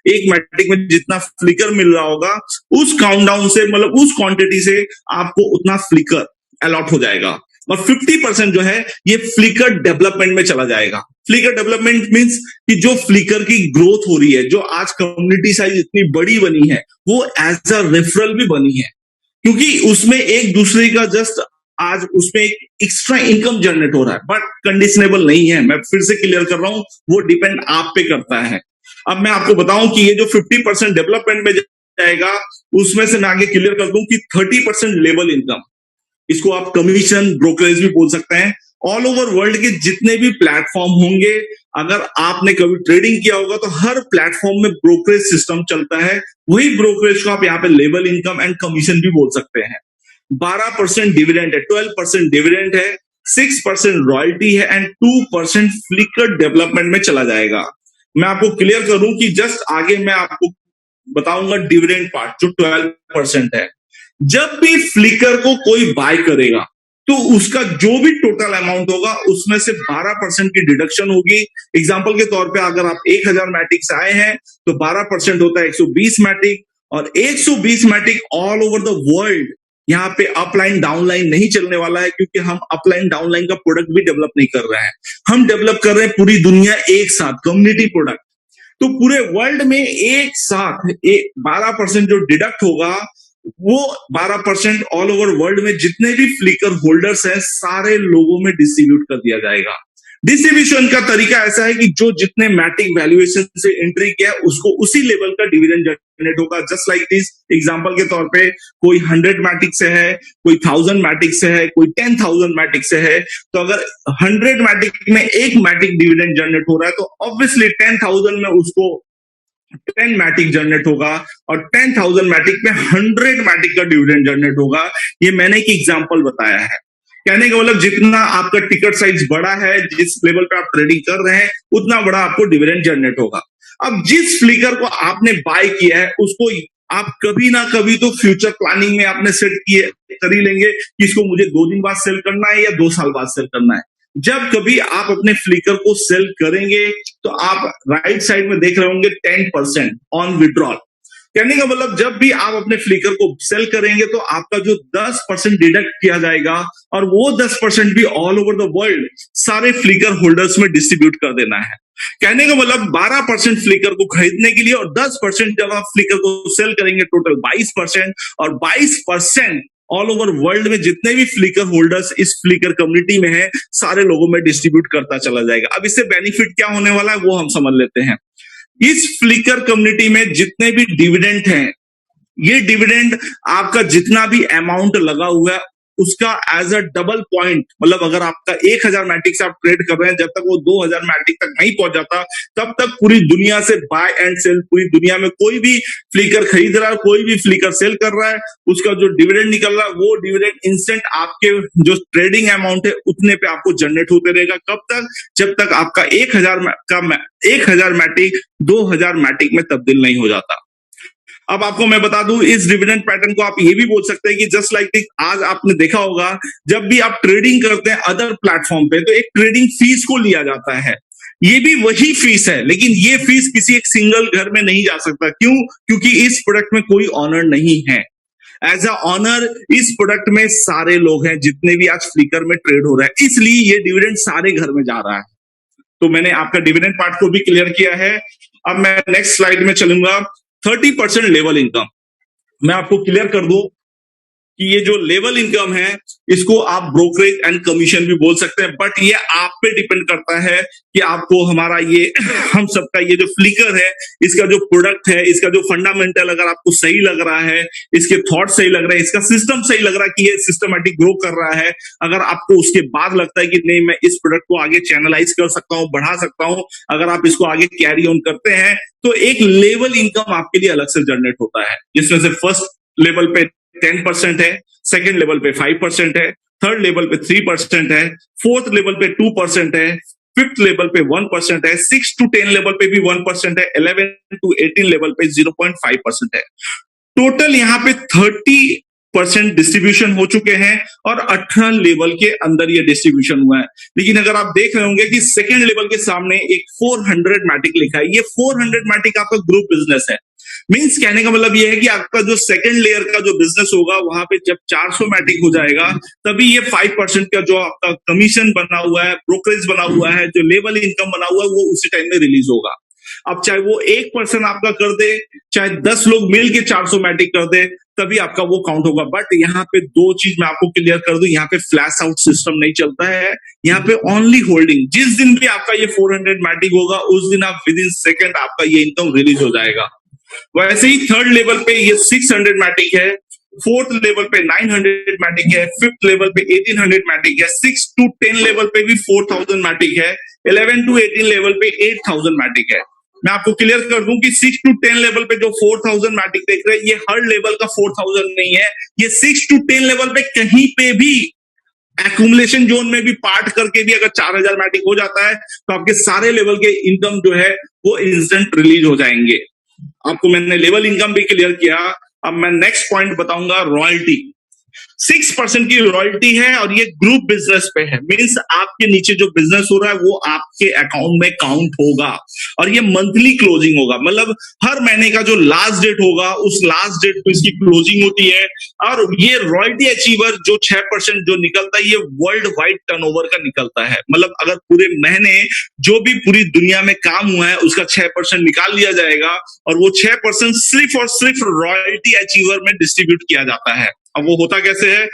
एक मैटिक में जितना फ्लिकर मिल रहा होगा उस काउंटडाउन से, मतलब उस क्वांटिटी से आपको उतना फ्लिकर अलॉट हो जाएगा और 50% जो है ये फ्लिकर डेवलपमेंट में चला जाएगा। फ्लिकर डेवलपमेंट मींस कि जो फ्लिकर की ग्रोथ हो रही है, जो आज कम्युनिटी साइज इतनी बड़ी बनी है वो एज अ रेफरल भी बनी है, क्योंकि उसमें एक दूसरे का जस्ट आज उसमें एक एक्स्ट्रा इनकम जनरेट हो रहा है, बट कंडीशनेबल नहीं है। मैं फिर से क्लियर कर रहा हूं, वो डिपेंड आप पे करता है। अब मैं आपको बताऊं कि ये जो 50% डेवलपमेंट में जाएगा उसमें से मैं आगे क्लियर कर दूं कि 30% लेवल इनकम, इसको आप कमीशन ब्रोकरेज भी बोल सकते हैं। ऑल ओवर वर्ल्ड के जितने भी प्लेटफॉर्म होंगे, अगर आपने कभी ट्रेडिंग किया होगा तो हर प्लेटफॉर्म में ब्रोकरेज सिस्टम चलता है। वही ब्रोकरेज को आप यहाँ पे लेवल इनकम एंड कमीशन भी बोल सकते हैं। 12% डिविडेंड है, 12% डिविडेंड है, 6% रॉयल्टी है एंड 2% फ्लिकर डेवलपमेंट में चला जाएगा। मैं आपको क्लियर करूं कि जस्ट आगे मैं आपको बताऊंगा डिविडेंड पार्ट जो 12% है। जब भी फ्लिकर को कोई बाय करेगा तो उसका जो भी टोटल अमाउंट होगा उसमें से 12% की डिडक्शन होगी। एग्जांपल के तौर पे अगर आप 1000 मैटिक से आए हैं तो 12% होता है 120 मैटिक, और 120 Matic all over the world. यहाँ पे अपलाइन डाउनलाइन नहीं चलने वाला है, क्योंकि हम अपलाइन डाउनलाइन का प्रोडक्ट भी डेवलप नहीं कर रहे हैं। हम डेवलप कर रहे हैं पूरी दुनिया एक साथ कम्युनिटी प्रोडक्ट। तो पूरे वर्ल्ड में एक साथ 12% जो डिडक्ट होगा वो 12% ऑल ओवर वर्ल्ड में जितने भी फ्लिकर होल्डर्स हैं सारे लोगों में डिस्ट्रीब्यूट कर दिया जाएगा। डिस्ट्रीब्यूशन का तरीका ऐसा है कि जो जितने मैटिक वैल्यूएशन से एंट्री किया है उसको उसी लेवल का डिविडेंड जनरेट होगा। जस्ट लाइक दिस, एग्जांपल के तौर पे कोई 100 मैटिक से है, कोई 1000 मैटिक से है, कोई 10,000 मैटिक से है, तो अगर 100 मैटिक में एक मैटिक डिविडेंड जनरेट हो रहा है तो ऑब्वियसली 10,000 में उसको 10 मैटिक जनरेट होगा और 10,000 मैटिक में 100 मैटिक का डिविडेंड जनरेट होगा। ये मैंने एक एग्जांपल बताया है। कहने का मतलब जितना आपका टिकट साइज बड़ा है, जिस लेवल पे आप ट्रेडिंग कर रहे हैं, उतना बड़ा आपको डिविडेंड जनरेट होगा। अब जिस फ्लिकर को आपने बाय किया है उसको आप कभी ना कभी तो फ्यूचर प्लानिंग में आपने सेट किए कर ही लेंगे कि इसको मुझे 2 दिन बाद सेल करना है या 2 साल बाद सेल करना है। जब कभी आप अपने फ्लिकर को सेल करेंगे तो आप राइट साइड में देख रहे होंगे 10% ऑन विड्रॉल। कहने का मतलब जब भी आप अपने फ्लिकर को सेल करेंगे तो आपका जो 10% डिडक्ट किया जाएगा और वो 10% भी ऑल ओवर द वर्ल्ड सारे फ्लिकर होल्डर्स में डिस्ट्रीब्यूट कर देना है। कहने का मतलब 12% फ्लिकर को खरीदने के लिए और 10% जब आप फ्लिकर को सेल करेंगे, टोटल 22%, और 22% ऑल ओवर वर्ल्ड में जितने भी फ्लिकर होल्डर्स इस फ्लिकर कम्युनिटी में है सारे लोगों में डिस्ट्रीब्यूट करता चला जाएगा। अब इससे बेनिफिट क्या होने वाला है वो हम समझ लेते हैं। इस फ्लिकर कम्युनिटी में जितने भी डिविडेंड हैं, ये डिविडेंड आपका जितना भी अमाउंट लगा हुआ है उसका एज अ डबल पॉइंट, मतलब अगर आपका 1000 मैटिक से आप ट्रेड कर रहे हैं, जब तक वो 2000 मैटिक तक नहीं पहुंच जाता तब तक पूरी दुनिया से बाय एंड सेल, पूरी दुनिया में कोई भी फ्लिकर खरीद रहा है, कोई भी फ्लिकर सेल कर रहा है, उसका जो डिविडेंड निकल रहा है वो डिविडेंड इंस्टेंट आपके जो ट्रेडिंग अमाउंट है उतने पे आपको जनरेट होते रहेगा। कब तक? जब तक आपका 1000 मैटिक 2000 मैटिक में तब्दील नहीं हो जाता। अब आपको मैं बता दूं, इस डिविडेंड पैटर्न को आप ये भी बोल सकते हैं कि जस्ट लाइक आज आपने देखा होगा जब भी आप ट्रेडिंग करते हैं अदर प्लेटफॉर्म पे तो एक ट्रेडिंग फीस को लिया जाता है। ये भी वही फीस है, लेकिन ये फीस किसी एक सिंगल घर में नहीं जा सकता। क्यों? क्योंकि इस प्रोडक्ट में कोई ऑनर नहीं है। एज अ ऑनर इस प्रोडक्ट में सारे लोग हैं जितने भी आज फ्लिकर में ट्रेड हो रहा है, इसलिए ये डिविडेंड सारे घर में जा रहा है। तो मैंने आपका डिविडेंड पार्ट को भी क्लियर किया है। अब मैं नेक्स्ट स्लाइड में चलूंगा। 30% लेवल इनकम मैं आपको क्लियर कर दूं कि ये जो लेवल इनकम है इसको आप ब्रोकरेज एंड कमीशन भी बोल सकते हैं, बट ये आप पे डिपेंड करता है कि आपको हमारा ये हम सबका ये जो फ्लिकर है इसका जो प्रोडक्ट है, इसका जो फंडामेंटल अगर आपको सही लग रहा है, इसके थॉट सही लग रहा है, इसका सिस्टम सही लग रहा है कि ये सिस्टमैटिक ग्रो कर रहा है, अगर आपको उसके बाद लगता है कि नहीं मैं इस प्रोडक्ट को आगे चैनलाइज कर सकता हूं, बढ़ा सकता हूं, अगर आप इसको आगे कैरी ऑन करते हैं तो एक लेवल इनकम आपके लिए अलग से जनरेट होता है, जिसमें से फर्स्ट लेवल पे 10% है, सेकेंड लेवल पे 5% है, थर्ड लेवल पे 3% है, फोर्थ लेवल पे 2% है, फिफ्थ लेवल पे 1% है, 6 to 10 लेवल पे भी 1% है, 11 to 18 लेवल पे 0.5% है। टोटल यहाँ पे 30% डिस्ट्रीब्यूशन हो चुके हैं और 18 लेवल के अंदर ये डिस्ट्रीब्यूशन हुआ है। लेकिन अगर आप देख रहे होंगे कि सेकेंड लेवल के सामने एक 400 मैटिक लिखा है, ये 400 मैटिक आपका ग्रुप बिजनेस है। मींस कहने का मतलब ये है कि आपका जो सेकंड लेयर का जो बिजनेस होगा वहां पे जब 400 मैटिक हो जाएगा तभी ये 5% का जो आपका कमीशन बना हुआ है, ब्रोकरेज बना हुआ है, जो लेवल इनकम बना हुआ है वो उसी टाइम में रिलीज होगा। अब चाहे वो 1% आपका कर दे, चाहे 10 लोग मिल के 400 मैटिक कर दे, तभी आपका वो काउंट होगा। बट यहाँ पे 2 चीज मैं आपको क्लियर कर दूं, यहाँ पे फ्लैश आउट सिस्टम नहीं चलता है, यहाँ पे ओनली होल्डिंग। जिस दिन भी आपका ये 400 मैटिक होगा उस दिन आप विद इन सेकेंड आपका ये इनकम रिलीज हो जाएगा। वैसे ही थर्ड लेवल पे ये 600 मैटिक है, फोर्थ लेवल पे 900 मैटिक है, फिफ्थ लेवल पे 1800 मैटिक है, 6 to 10 लेवल पे भी 4000 मैटिक है, 11 to 18 लेवल पे 8000 मैटिक है। मैं आपको क्लियर कर दूं कि 6 to 10 लेवल पे जो 4000 मैटिक देख रहे हैं ये हर लेवल का 4000 नहीं है, ये 6 to 10 लेवल पे कहीं पे भी एक्यूमुलेशन जोन में भी पार्ट करके भी अगर 4000 मैटिक हो जाता है तो आपके सारे लेवल के इनकम जो है वो इंस्टेंट रिलीज हो जाएंगे। आपको मैंने लेवल इनकम भी क्लियर किया। अब मैं नेक्स्ट पॉइंट बताऊंगा, रॉयल्टी। 6% की रॉयल्टी है और ये ग्रुप बिजनेस पे है। मींस आपके नीचे जो बिजनेस हो रहा है वो आपके अकाउंट में काउंट होगा और ये मंथली क्लोजिंग होगा, मतलब हर महीने का जो लास्ट डेट होगा उस लास्ट डेट पे इसकी क्लोजिंग होती है। और ये रॉयल्टी अचीवर जो 6% जो निकलता है ये वर्ल्ड वाइड टर्नओवर का निकलता है, मतलब अगर पूरे महीने जो भी पूरी दुनिया में काम हुआ है उसका 6% निकाल लिया जाएगा और वो 6% सिर्फ और सिर्फ रॉयल्टी अचीवर में डिस्ट्रीब्यूट किया जाता है। अब वो होता कैसे है?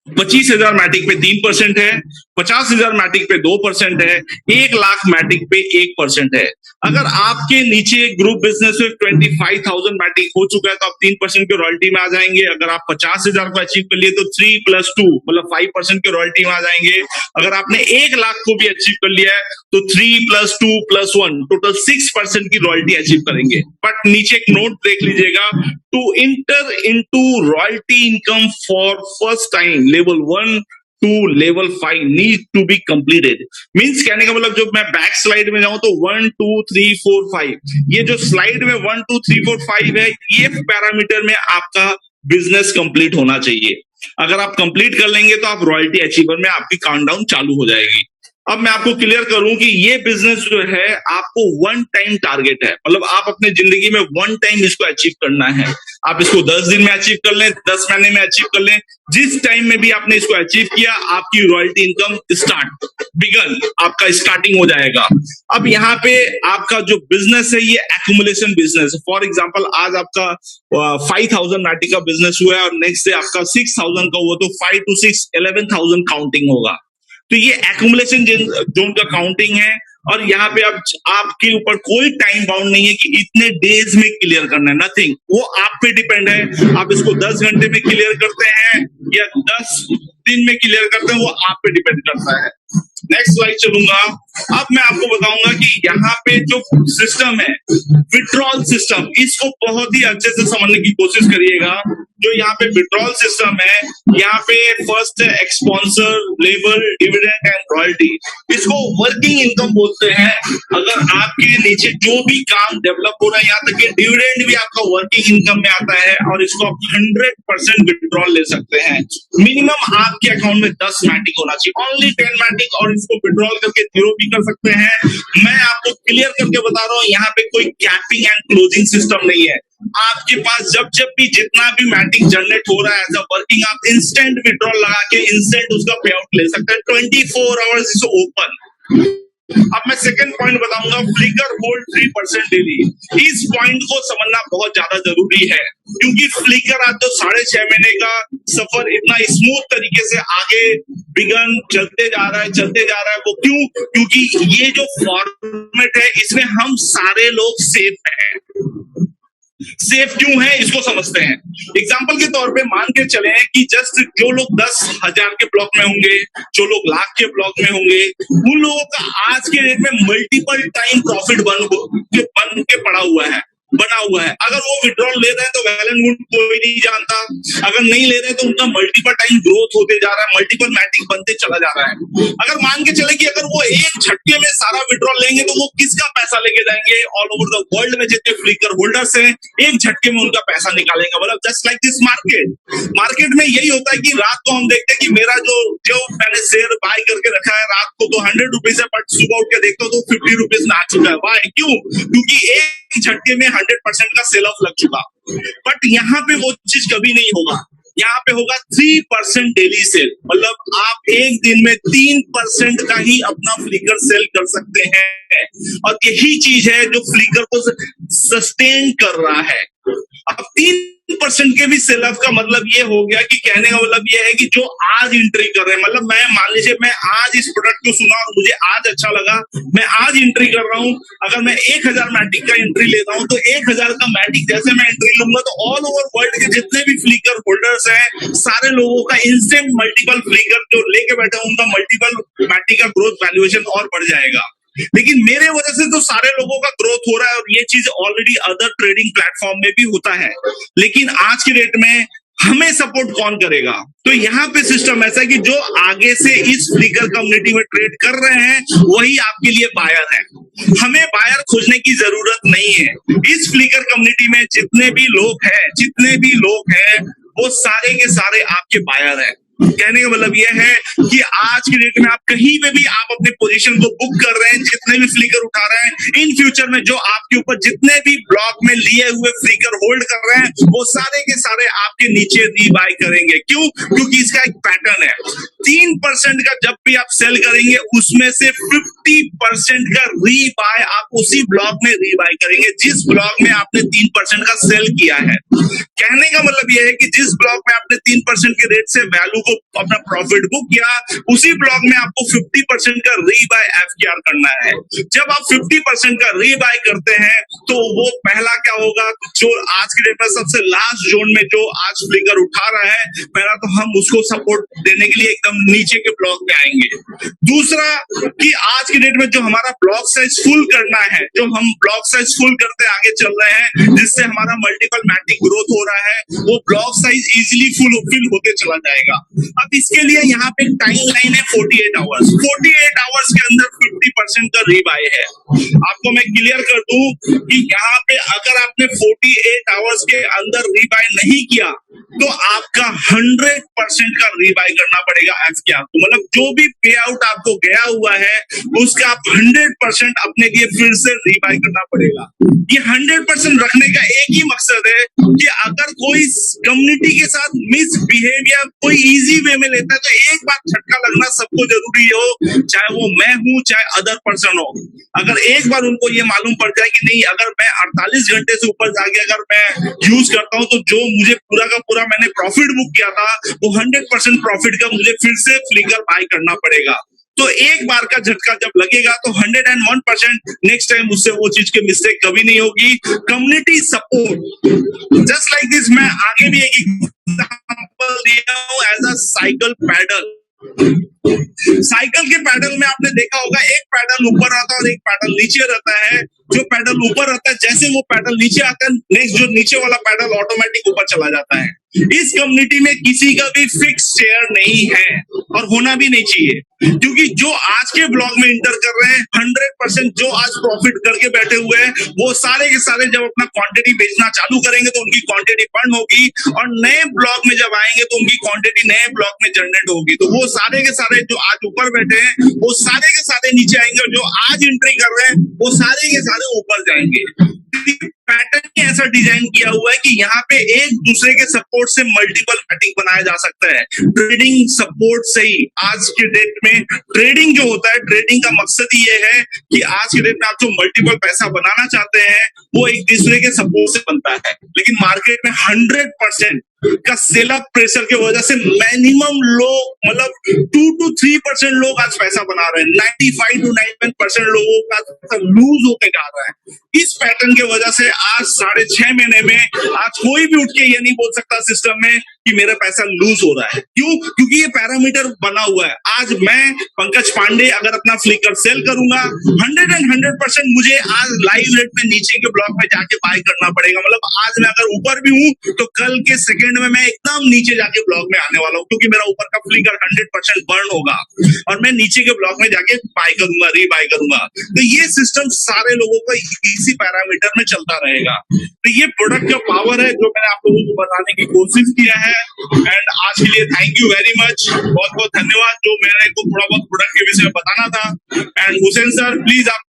25,000 मैटिक पे 3% है, 50,000 मैटिक पे 2% है, 1 लाख मैटिक पे 1% है। अगर आपके नीचे ग्रुप बिजनेस में 25,000 मैटिक हो चुका है तो आप 3% के रॉयल्टी में आ जाएंगे। अगर आप 50,000 को अचीव कर लिए तो 3+2 मतलब 5% के रॉयल्टी में आ जाएंगे। अगर आपने 1 लाख को भी अचीव कर लिया है तो 3+2+1 टोटल 6% की रॉयल्टी अचीव करेंगे। बट नीचे एक नोट देख लीजिएगा, to enter into royalty income for first time level 1 to level 5 need to be completed। Means कहने का मतलब जब मैं बैक स्लाइड में जाऊं तो 1 2 3 4 5 ये जो स्लाइड में 1 2 3 4 5 है, ये पैरामीटर में आपका बिजनेस कंप्लीट होना चाहिए। अगर आप कंप्लीट कर लेंगे तो आप रॉयल्टी अचीवर में आपकी काउंटडाउन चालू हो जाएगी। अब मैं आपको क्लियर करूं कि ये बिजनेस जो है आपको 1 टाइम टारगेट है, मतलब आप अपने जिंदगी में 1 टाइम इसको अचीव करना है। आप इसको 10 दिन में अचीव कर लें, 10 महीने में अचीव कर लें, जिस टाइम में भी आपने इसको अचीव किया आपकी रॉयल्टी इनकम बिगन आपका स्टार्टिंग हो जाएगा। अब यहाँ पे आपका जो बिजनेस है ये एक्यूमुलेशन बिजनेस है। फॉर एग्जाम्पल आज आपका 5,000 मैटिक का बिजनेस हुआ है और नेक्स्ट डे आपका 6,000 का हुआ तो 5 to 6 11,000 काउंटिंग होगा। तो ये एक्यूमुलेशन जोन का काउंटिंग है और यहाँ पे अब आपके ऊपर कोई टाइम बाउंड नहीं है कि इतने डेज में क्लियर करना है, नथिंग। वो आप पे डिपेंड है, आप इसको 10 घंटे में क्लियर करते हैं या 10 दिन में क्लियर करते हैं, वो आप पे डिपेंड करता है। नेक्स्ट स्लाइड चलूंगा। अब मैं आपको बताऊंगा कि यहाँ पे जो सिस्टम है विड्रॉल सिस्टम, इसको बहुत ही अच्छे से समझने की कोशिश करिएगा। जो यहाँ पे विड्रॉल सिस्टम है, यहाँ पे फर्स्ट है एक्सपॉन्सर, लेबर, डिविडेंड एंड रॉयल्टी। इसको वर्किंग इनकम बोलते हैं। अगर आपके नीचे जो भी काम डेवलप हो रहा है, यहाँ तक कि डिविडेंड भी आपका वर्किंग इनकम में आता है और इसको आप 100% विड्रॉल ले सकते हैं। मिनिमम आपके अकाउंट में 10 मैटिक होना चाहिए, ओनली 10 मैटिक, और इसको विड्रॉल करके जीरो भी कर सकते हैं। मैं आपको क्लियर करके बता रहा हूँ, यहाँ पे कोई कैपिंग एंड क्लोजिंग सिस्टम नहीं है। आपके पास जब भी जितना भी मैटिक जनरेट हो रहा है एज अ वर्किंग, आप इंस्टेंट विड्रॉल लगा के इंस्टेंट उसका पे आउट ले सकते हैं। 24 आवर्स इज ओपन। अब मैं सेकंड पॉइंट बताऊंगा, फ्लिकर होल्ड 3% डेली। इस पॉइंट को समझना बहुत ज्यादा जरूरी है क्योंकि फ्लिकर आज तो 6.5 महीने का सफर इतना स्मूथ तरीके से आगे बिगन चलते जा रहा है। वो क्यों? क्योंकि ये जो फॉर्मेट है इसमें हम सारे लोग सेफ हैं। सेफ क्यों है इसको समझते हैं। एग्जाम्पल के तौर पे मान के चले कि जस्ट जो लोग 10,000 के ब्लॉक में होंगे, जो लोग लाख के ब्लॉक में होंगे, उन लोगों का आज के डेट में मल्टीपल टाइम प्रॉफिट बन के बना हुआ है। अगर वो विड्रॉल ले रहे हैं तो वेल एंड गुड, कोई नहीं जानता। अगर नहीं ले रहे हैं तो उनका मल्टीपल टाइम ग्रोथ होते जा रहा है, मल्टीपल मैटिक बनते चला जा रहा है। अगर मान के चले कि अगर वो एक झटके में सारा विड्रॉल लेंगे तो वो किसका पैसा लेके जाएंगे? ऑल ओवर द वर्ल्ड में जितने फ्लिकर होल्डर्स हैं, एक झटके में उनका पैसा निकालेंगे। मतलब जस्ट लाइक दिस मार्केट में यही होता है कि रात को हम देखते हैं कि मेरा जो मैंने शेयर बाय करके रखा है रात को तो 100 रुपीज है, बट सुबह उठ के देखता हूँ तो 50 रुपीज में आ चुका है। वाई? क्यों? क्योंकि एक झटके में 100% का सेल ऑफ लग चुका। बट यहाँ पे वो चीज कभी नहीं होगा। यहाँ पे होगा 3% डेली सेल, मतलब आप एक दिन में 3% का ही अपना फ्लिकर सेल कर सकते हैं और यही चीज है जो फ्लिकर को सस्टेन कर रहा है। अब 3% के भी सेल ऑफ का मतलब ये हो गया कि कहने का मतलब ये है कि जो आज एंट्री कर रहे हैं, मतलब मैं मान लीजिए मैं आज इस प्रोडक्ट को सुना और मुझे आज अच्छा लगा, मैं आज एंट्री कर रहा हूं। अगर मैं 1,000 मैटिक का एंट्री लेता हूं तो 1,000 का मैटिक जैसे मैं एंट्री लूंगा तो ऑल ओवर वर्ल्ड के जितने भी फ्लिकर होल्डर्स हैं, सारे लोगों का इंस्टेंट मल्टीपल फ्लिकर जो लेके बैठे हैं उनका मल्टीपल मैटिक का ग्रोथ वैल्यूएशन और बढ़ जाएगा। लेकिन मेरे वजह से तो सारे लोगों का ग्रोथ हो रहा है और ये चीज ऑलरेडी अदर ट्रेडिंग प्लेटफॉर्म में भी होता है। लेकिन आज के डेट में हमें सपोर्ट कौन करेगा? तो यहाँ पे सिस्टम ऐसा है कि जो आगे से इस फ्लिकर कम्युनिटी में ट्रेड कर रहे हैं वही आपके लिए बायर है। हमें बायर खोजने की जरूरत नहीं है। इस फ्लिकर कम्युनिटी में जितने भी लोग हैं वो सारे के सारे आपके बायर हैं। कहने का मतलब यह है कि आज की डेट में आप कहीं पे भी आप अपने पोजीशन को बुक कर रहे हैं, जितने भी फ्लिकर उठा रहे हैं, इन फ्यूचर में जो आपके ऊपर जितने भी ब्लॉक में लिए हुए फ्लिकर होल्ड कर रहे हैं वो सारे के सारे आपके नीचे रीबाय करेंगे। क्यों? क्योंकि इसका एक पैटर्न है। 3% का जब भी आप सेल करेंगे उसमें से 50% का रीबाय आप उसी ब्लॉक में रीबाय करेंगे जिस ब्लॉक में आपने 3% का सेल किया है। कहने का मतलब यह है कि जिस ब्लॉक में आपने 3% के रेट से वैल्यू को अपना प्रॉफिट बुक किया, उसी ब्लॉक में आपको 50% का रीबाय एफकेआर करना है। जब आप 50% का रीबाय करते हैं तो वो पहला क्या होगा, जो आज के डेट में सबसे लास्ट जोन में जो आज फ्लिकर उठा रहा है, पहला तो हम उसको सपोर्ट देने के लिए एकदम नीचे के ब्लॉक में आएंगे। दूसरा कि आज के डेट में जो हमारा ब्लॉक साइज फुल करना है, जो हम ब्लॉक साइज फुल करते आगे चल रहे हैं, जिससे हमारा मल्टीपल मैटिक ग्रोथ हो रहा है, वो ब्लॉक साइज इजीली फिल होते चला जाएगा। अब इसके लिए यहाँ पे टाइम लाइन है 48 आवर्स। 48 आवर्स के अंदर 50% का रीबाय है। आपको मैं क्लियर कर दूं कि यहाँ पे अगर आपने 48 आवर्स के अंदर रीबाय नहीं किया तो आपका 100% का रीबाय करना पड़ेगा एफकेआर को। मतलब जो भी पे आउट आपको गया हुआ है उसका आप 100% अपने लिए फिर से रीबाय करना पड़ेगा। ये 100% रखने का एक ही मकसद है कि अगर कोई कम्युनिटी के साथ मिसबिहेवियर कोई इजी वे में लेता है तो एक बार झटका लगना सबको जरूरी हो, चाहे वो मैं हूं चाहे अदर पर्सन हो। अगर एक बार उनको ये मालूम पड़ जाए कि नहीं, अगर मैं 48 घंटे से ऊपर जाके अगर मैं यूज करता हूं तो जो मुझे पूरा का पूरा मैंने प्रॉफिट बुक किया था वो 100% प्रॉफिट का मुझे फिर से फ्लिकर बाय करना पड़ेगा। तो एक बार का झटका जब लगेगा तो 101% नेक्स्ट टाइम उससे वो चीज की मिस्टेक कभी नहीं होगी। Community support just like this, मैं आगे भी एक एग्जांपल दिया हूं as a cycle pedal. Cycle के पैडल में आपने देखा होगा एक पैडल ऊपर आता है और एक पैडल नीचे रहता है। जो पैडल ऊपर रहता है जैसे वो पैडल नीचे आता है, नेक्स्ट जो नीचे वाला पैडल ऑटोमेटिक ऊपर चला जाता है। इस कम्युनिटी में किसी का भी फिक्स शेयर नहीं है और होना भी नहीं चाहिए, क्योंकि जो आज के ब्लॉग में इंटर कर रहे हैं 100% जो आज प्रॉफिट करके बैठे हुए हैं वो सारे के सारे जब अपना क्वांटिटी बेचना चालू करेंगे तो उनकी क्वांटिटी बर्न होगी और नए ब्लॉग में जब आएंगे तो उनकी क्वांटिटी नए ब्लॉग में जनरेट होगी। तो वो सारे के सारे जो आज ऊपर बैठे हैं वो सारे के सारे नीचे आएंगे और जो आज एंट्री कर रहे हैं वो सारे के सारे ऊपर जाएंगे। पैटर्न ही ऐसा डिजाइन किया हुआ है कि यहाँ पे एक दूसरे के सपोर्ट से मल्टीपल मैटिक बनाया जा सकता है। ट्रेडिंग सपोर्ट से ही आज के डेट में ट्रेडिंग जो होता है, ट्रेडिंग का मकसद ही ये है कि आज के डेट में आप जो मल्टीपल पैसा बनाना चाहते हैं वो एक दूसरे के सपोर्ट से बनता है। लेकिन मार्केट में 100% का सेल अप प्रेशर की वजह से मिनिमम लोग मतलब 2 to 3% लोग आज पैसा बना रहे हैं। 95 to 99% लोगों का लूज होते जा रहा है। इस पैटर्न की वजह से आज 6.5 महीने में आज कोई भी उठ के ये नहीं बोल सकता सिस्टम में कि मेरा पैसा लूज हो रहा है। क्यों? क्योंकि ये पैरामीटर बना हुआ है। आज मैं पंकज पांडे अगर अपना फ्लिकर सेल करूंगा 100% मुझे आज लाइव रेट में नीचे के ब्लॉक में जाके बाय करना पड़ेगा। मतलब आज मैं अगर ऊपर भी हूं तो कल के सेकंड में मैं एकदम नीचे जाके ब्लॉक में आने वाला हूं, क्योंकि मेरा ऊपर का फ्लिकर 100% बर्न होगा और मैं नीचे के ब्लॉक में जाके बाय करूंगा, रीबाय करूंगा। तो ये सिस्टम सारे लोगों का इसी पैरामीटर में चलता रहेगा। तो ये प्रोडक्ट का पावर है जो मैंने आप लोगों को बताने की कोशिश किया है। एंड आज के लिए थैंक यू वेरी मच, बहुत बहुत धन्यवाद जो मेरे को थोड़ा बहुत प्रोडक्ट के विषय में बताना था। एंड हुसैन सर प्लीज आप